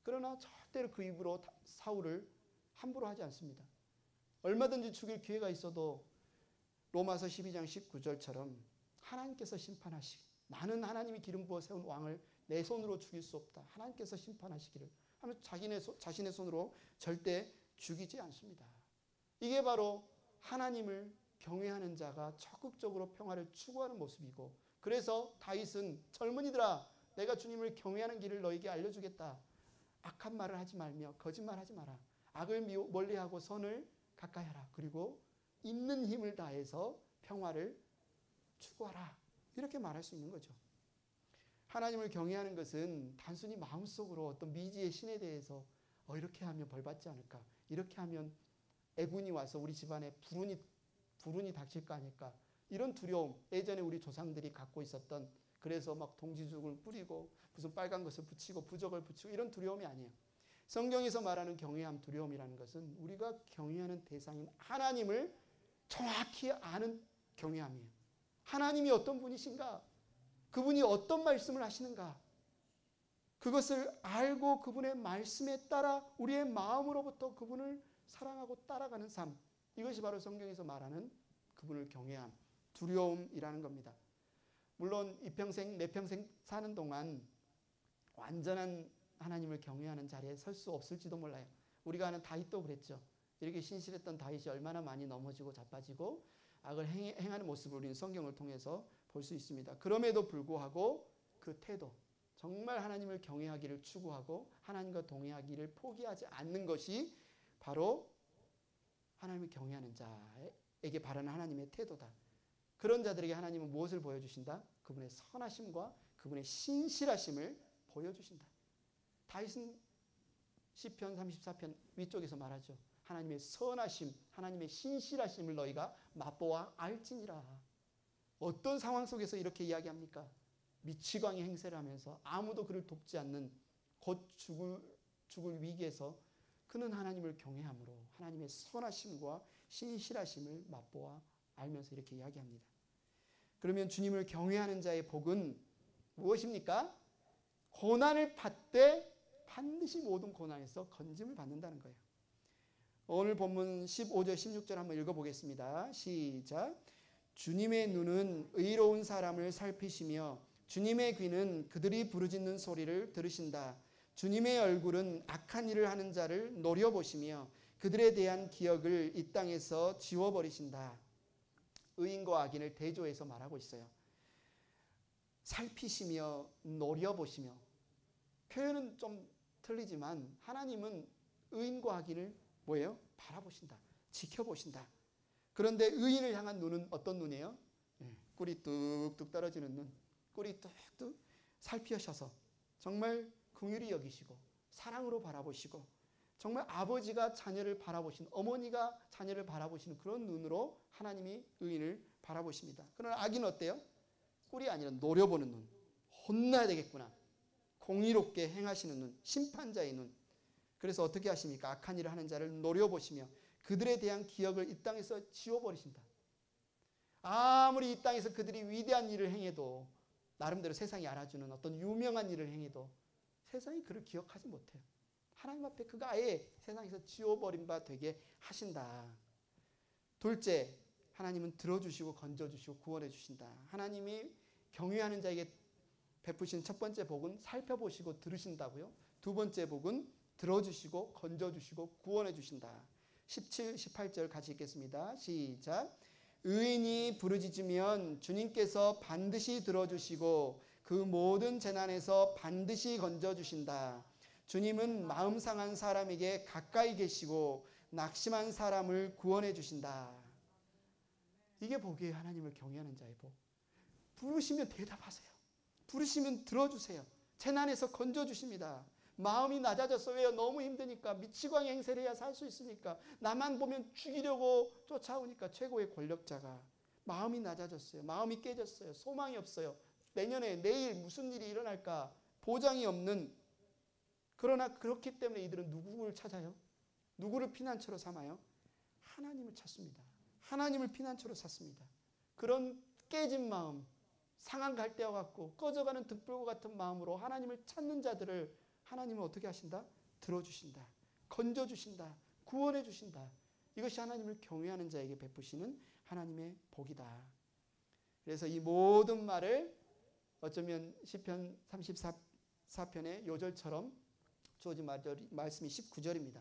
그러나 절대로 그 입으로 사울을 함부로 하지 않습니다. 얼마든지 죽일 기회가 있어도 로마서 12장 19절처럼 하나님께서 심판하시기 나는 하나님이 기름 부어 세운 왕을 내 손으로 죽일 수 없다. 하나님께서 심판하시기를 하면서 자신의 손으로 절대 죽이지 않습니다. 이게 바로 하나님을 경외하는 자가 적극적으로 평화를 추구하는 모습이고 그래서 다윗은 젊은이들아 내가 주님을 경외하는 길을 너에게 알려주겠다. 악한 말을 하지 말며 거짓말하지 마라. 악을 멀리하고 선을 가까이 하라. 그리고 있는 힘을 다해서 평화를 추구하라. 이렇게 말할 수 있는 거죠. 하나님을 경외하는 것은 단순히 마음속으로 어떤 미지의 신에 대해서 이렇게 하면 벌받지 않을까? 이렇게 하면 애군이 와서 우리 집안에 불운이 닥칠까 아닐까? 이런 두려움, 예전에 우리 조상들이 갖고 있었던 그래서 막 동지죽을 뿌리고 무슨 빨간 것을 붙이고 부적을 붙이고 이런 두려움이 아니에요. 성경에서 말하는 경외함, 두려움이라는 것은 우리가 경외하는 대상인 하나님을 정확히 아는 경외함이에요. 하나님이 어떤 분이신가? 그분이 어떤 말씀을 하시는가? 그것을 알고 그분의 말씀에 따라 우리의 마음으로부터 그분을 사랑하고 따라가는 삶. 이것이 바로 성경에서 말하는 그분을 경외함, 두려움이라는 겁니다. 물론 이 평생, 내 평생 사는 동안 완전한 하나님을 경외하는 자리에 설 수 없을지도 몰라요. 우리가 아는 다윗도 그랬죠. 이렇게 신실했던 다윗이 얼마나 많이 넘어지고 자빠지고 악을 행하는 모습을 우리는 성경을 통해서 볼 수 있습니다. 그럼에도 불구하고 그 태도, 정말 하나님을 경외하기를 추구하고 하나님과 동행하기를 포기하지 않는 것이 바로 하나님을 경외하는 자에게 바라는 하나님의 태도다. 그런 자들에게 하나님은 무엇을 보여주신다? 그분의 선하심과 그분의 신실하심을 보여주신다. 다윗은 시편 34편 위쪽에서 말하죠. 하나님의 선하심, 하나님의 신실하심을 너희가 맛보아 알지니라. 어떤 상황 속에서 이렇게 이야기합니까? 미치광이 행세를 하면서 아무도 그를 돕지 않는 곧 죽을 위기에서 그는 하나님을 경외함으로 하나님의 선하심과 신실하심을 맛보아 알면서 이렇게 이야기합니다. 그러면 주님을 경외하는 자의 복은 무엇입니까? 고난을 받되 반드시 모든 고난에서 건짐을 받는다는 거예요. 오늘 본문 15절 16절 한번 읽어보겠습니다. 시작. 주님의 눈은 의로운 사람을 살피시며 주님의 귀는 그들이 부르짖는 소리를 들으신다. 주님의 얼굴은 악한 일을 하는 자를 노려보시며 그들에 대한 기억을 이 땅에서 지워버리신다. 의인과 악인을 대조해서 말하고 있어요. 살피시며 노려보시며 표현은 좀 틀리지만 하나님은 의인과 악인을 뭐예요? 바라보신다. 지켜보신다. 그런데 의인을 향한 눈은 어떤 눈이에요? 꿀이 뚝뚝 떨어지는 눈, 꿀이 뚝뚝 살피셔서 정말 긍휼히 여기시고 사랑으로 바라보시고 정말 아버지가 자녀를 바라보시는, 어머니가 자녀를 바라보시는 그런 눈으로 하나님이 의인을 바라보십니다. 그러나 악인은 어때요? 꿀이 아니라 노려보는 눈, 혼나야 되겠구나, 공의롭게 행하시는 눈, 심판자의 눈. 그래서 어떻게 하십니까? 악한 일을 하는 자를 노려보시며 그들에 대한 기억을 이 땅에서 지워버리신다. 아무리 이 땅에서 그들이 위대한 일을 행해도, 나름대로 세상이 알아주는 어떤 유명한 일을 행해도 세상이 그를 기억하지 못해요. 하나님 앞에 그가 아예 세상에서 지워버린 바 되게 하신다. 둘째, 하나님은 들어주시고 건져주시고 구원해 주신다. 하나님이 경외하는 자에게 베푸신 첫 번째 복은 살펴보시고 들으신다고요. 두 번째 복은 들어주시고 건져주시고 구원해 주신다. 17, 18절 같이 읽겠습니다. 시작. 의인이 부르짖으면 주님께서 반드시 들어주시고 그 모든 재난에서 반드시 건져주신다. 주님은 마음 상한 사람에게 가까이 계시고 낙심한 사람을 구원해 주신다. 이게 복이에요. 하나님을 경외하는 자의 복. 부르시면 대답하세요. 부르시면 들어주세요. 재난에서 건져주십니다. 마음이 낮아졌어. 왜요? 너무 힘드니까. 미치광이 행세를 해야 살 수 있으니까. 나만 보면 죽이려고 쫓아오니까. 최고의 권력자가 마음이 낮아졌어요. 마음이 깨졌어요. 소망이 없어요. 내년에 내일 무슨 일이 일어날까 보장이 없는. 그러나 그렇기 때문에 이들은 누구를 찾아요? 누구를 피난처로 삼아요? 하나님을 찾습니다. 하나님을 피난처로 삼습니다. 그런 깨진 마음, 상한 갈대와 같고 꺼져가는 등불과 같은 마음으로 하나님을 찾는 자들을 하나님은 어떻게 하신다? 들어주신다. 건져주신다. 구원해 주신다. 이것이 하나님을 경외하는 자에게 베푸시는 하나님의 복이다. 그래서 이 모든 말을 어쩌면 시편 34편의 요절처럼 주어진 말씀이 19절입니다.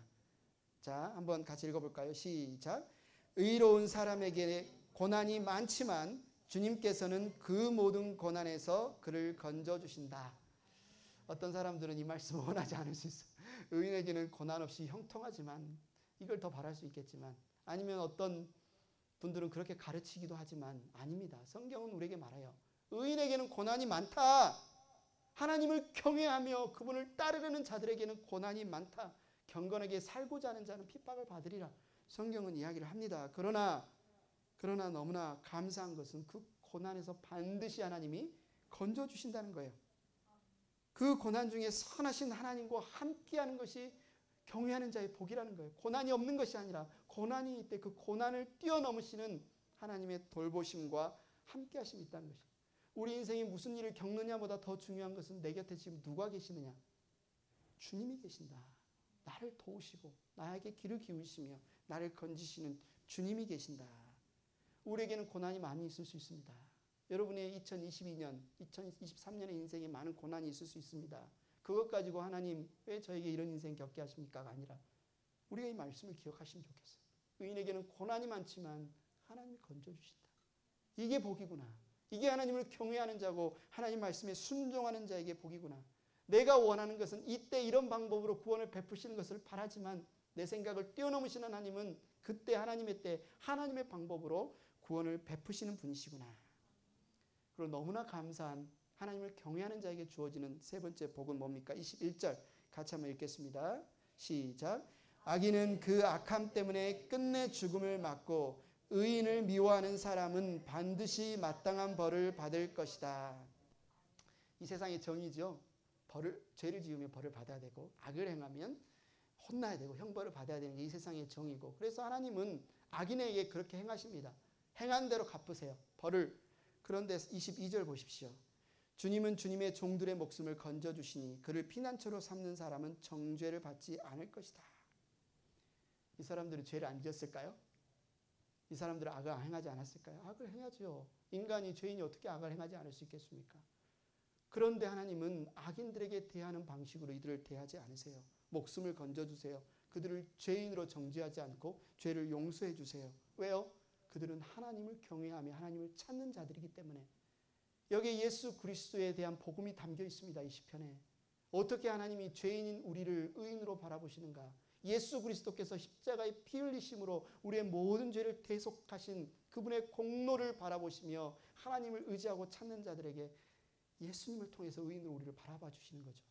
자, 한번 같이 읽어볼까요? 시작. 의로운 사람에게 고난이 많지만 주님께서는 그 모든 고난에서 그를 건져주신다. 어떤 사람들은 이 말씀을 원하지 않을 수 있어요. 의인에게는 고난 없이 형통하지만, 이걸 더 바랄 수 있겠지만, 아니면 어떤 분들은 그렇게 가르치기도 하지만 아닙니다. 성경은 우리에게 말해요. 의인에게는 고난이 많다. 하나님을 경외하며 그분을 따르려는 자들에게는 고난이 많다. 경건하게 살고자 하는 자는 핍박을 받으리라. 성경은 이야기를 합니다. 그러나 너무나 감사한 것은 그 고난에서 반드시 하나님이 건져주신다는 거예요. 그 고난 중에 선하신 하나님과 함께하는 것이 경외하는 자의 복이라는 거예요. 고난이 없는 것이 아니라 고난이 있을 때 그 고난을 뛰어넘으시는 하나님의 돌보심과 함께하심이 있다는 것입니다. 우리 인생이 무슨 일을 겪느냐보다 더 중요한 것은 내 곁에 지금 누가 계시느냐? 주님이 계신다. 나를 도우시고 나에게 귀를 기울이시며 나를 건지시는 주님이 계신다. 우리에게는 고난이 많이 있을 수 있습니다. 여러분의 2022년, 2023년의 인생에 많은 고난이 있을 수 있습니다. 그것 가지고 하나님 왜 저에게 이런 인생 겪게 하십니까가 아니라 우리가 이 말씀을 기억하시면 좋겠어요. 의인에게는 고난이 많지만 하나님이 건져주신다. 이게 복이구나. 이게 하나님을 경외하는 자고 하나님 말씀에 순종하는 자에게 복이구나. 내가 원하는 것은 이때 이런 방법으로 구원을 베푸시는 것을 바라지만 내 생각을 뛰어넘으시는 하나님은 그때 하나님의 때 하나님의 방법으로 구원을 베푸시는 분이시구나. 그리고 너무나 감사한 하나님을 경외하는 자에게 주어지는 세 번째 복은 뭡니까? 21절 같이 한번 읽겠습니다. 시작. 악인은 그 악함 때문에 끝내 죽음을 맞고 의인을 미워하는 사람은 반드시 마땅한 벌을 받을 것이다. 이 세상의 정의죠. 죄를 지으면 벌을 받아야 되고 악을 행하면 혼나야 되고 형벌을 받아야 되는 게 이 세상의 정의고, 그래서 하나님은 악인에게 그렇게 행하십니다. 행한 대로 갚으세요. 벌을. 그런데 22절 보십시오. 주님은 주님의 종들의 목숨을 건져주시니 그를 피난처로 삼는 사람은 정죄를 받지 않을 것이다. 이 사람들은 죄를 안 지었을까요? 이 사람들은 악을 행하지 않았을까요? 악을 행하죠. 인간이, 죄인이 어떻게 악을 행하지 않을 수 있겠습니까? 그런데 하나님은 악인들에게 대하는 방식으로 이들을 대하지 않으세요. 목숨을 건져주세요. 그들을 죄인으로 정죄하지 않고 죄를 용서해 주세요. 왜요? 그들은 하나님을 경외하며 하나님을 찾는 자들이기 때문에. 여기에 예수 그리스도에 대한 복음이 담겨 있습니다. 이 시편에. 어떻게 하나님이 죄인인 우리를 의인으로 바라보시는가? 예수 그리스도께서 십자가의 피 흘리심으로 우리의 모든 죄를 대속하신 그분의 공로를 바라보시며 하나님을 의지하고 찾는 자들에게 예수님을 통해서 의인으로 우리를 바라봐 주시는 거죠.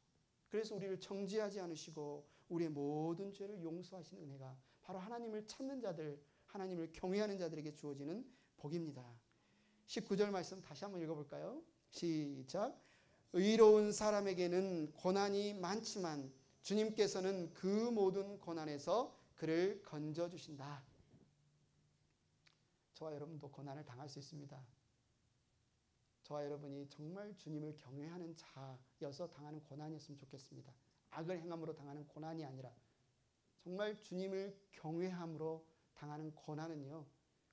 그래서 우리를 정죄하지 않으시고 우리의 모든 죄를 용서하시는 은혜가 바로 하나님을 찾는 자들, 하나님을 경외하는 자들에게 주어지는 복입니다. 19절 말씀 다시 한번 읽어볼까요? 시작. 의로운 사람에게는 고난이 많지만 주님께서는 그 모든 고난에서 그를 건져주신다. 저와 여러분도 고난을 당할 수 있습니다. 저와 여러분이 정말 주님을 경외하는 자여서 당하는 고난이었으면 좋겠습니다. 악을 행함으로 당하는 고난이 아니라 정말 주님을 경외함으로 당하는 고난은요,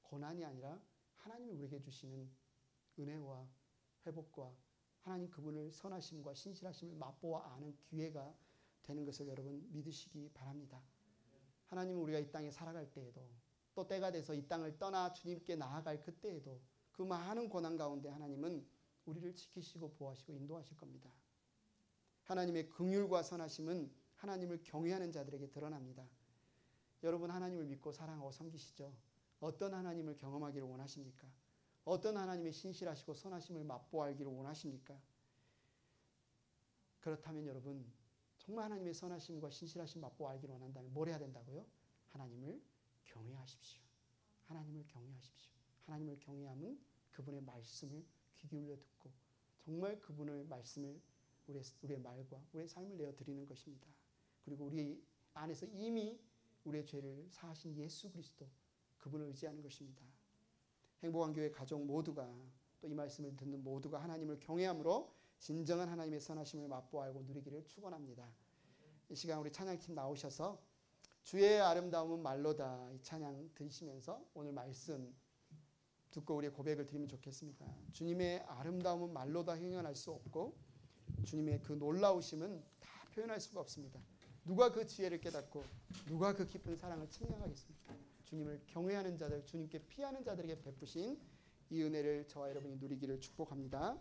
고난이 아니라 하나님이 우리에게 주시는 은혜와 회복과 하나님 그분을 선하심과 신실하심을 맛보아 아는 기회가 되는 것을 여러분 믿으시기 바랍니다. 하나님은 우리가 이 땅에 살아갈 때에도 또 때가 돼서 이 땅을 떠나 주님께 나아갈 그때에도 그 많은 고난 가운데 하나님은 우리를 지키시고 보호하시고 인도하실 겁니다. 하나님의 긍휼과 선하심은 하나님을 경외하는 자들에게 드러납니다. 여러분 하나님을 믿고 사랑하고 섬기시죠? 어떤 하나님을 경험하기를 원하십니까? 어떤 하나님의 신실하시고 선하심을 맛보알기를 원하십니까? 그렇다면 여러분 정말 하나님의 선하심과 신실하심 맛보알기를 원한다면 뭘 해야 된다고요? 하나님을 경외하십시오. 하나님을 경외하십시오. 하나님을 경외함은 그분의 말씀을 귀 기울여 듣고 정말 그분의 말씀을 우리의 말과 우리의 삶을 내어 드리는 것입니다. 그리고 우리 안에서 이미 우리의 죄를 사하신 예수 그리스도 그분을 의지하는 것입니다. 행복한 교회 가족 모두가 또 이 말씀을 듣는 모두가 하나님을 경외함으로 진정한 하나님의 선하심을 맛보아 알고 누리기를 축원합니다. 이 시간 우리 찬양팀 나오셔서 주의 아름다움은 말로다 이 찬양 들으시면서 오늘 말씀 듣고 우리의 고백을 드리면 좋겠습니다. 주님의 아름다움은 말로다 형용할 수 없고 주님의 그 놀라우심은 다 표현할 수가 없습니다. 누가 그 지혜를 깨닫고 누가 그 깊은 사랑을 측량하겠습니까? 주님을 경외하는 자들, 주님께 피하는 자들에게 베푸신 이 은혜를 저와 여러분이 누리기를 축복합니다.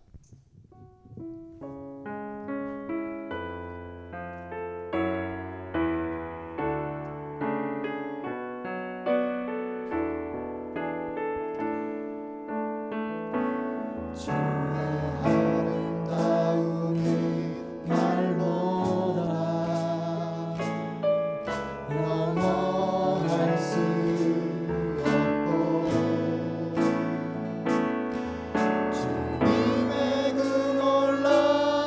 주님의 그 놀라운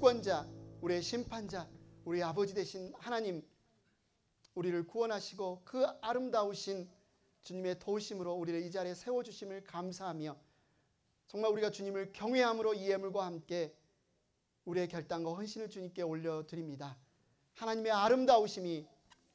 주권자, 우리의 심판자, 우리 아버지 되신 하나님, 우리를 구원하시고 그 아름다우신 주님의 도우심으로 우리를 이 자리에 세워주심을 감사하며 정말 우리가 주님을 경외함으로 이 예물과 함께 우리의 결단과 헌신을 주님께 올려드립니다. 하나님의 아름다우심이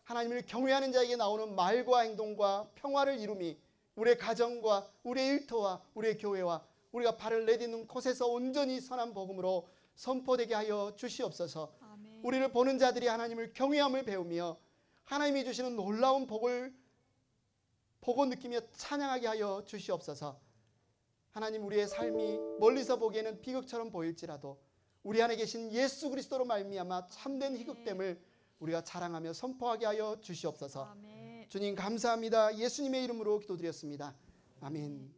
하나님을 경외하는 자에게 나오는 말과 행동과 평화를 이루미 우리의 가정과 우리의 일터와 우리의 교회와 우리가 발을 내딛는 곳에서 온전히 선한 복음으로 선포되게 하여 주시옵소서. 아멘. 우리를 보는 자들이 하나님을 경외함을 배우며 하나님이 주시는 놀라운 복을 보고 느끼며 찬양하게 하여 주시옵소서. 하나님, 우리의 삶이 멀리서 보기에는 비극처럼 보일지라도 우리 안에 계신 예수 그리스도로 말미암아 참된 희극됨을 우리가 자랑하며 선포하게 하여 주시옵소서. 아멘. 주님 감사합니다. 예수님의 이름으로 기도드렸습니다. 아멘.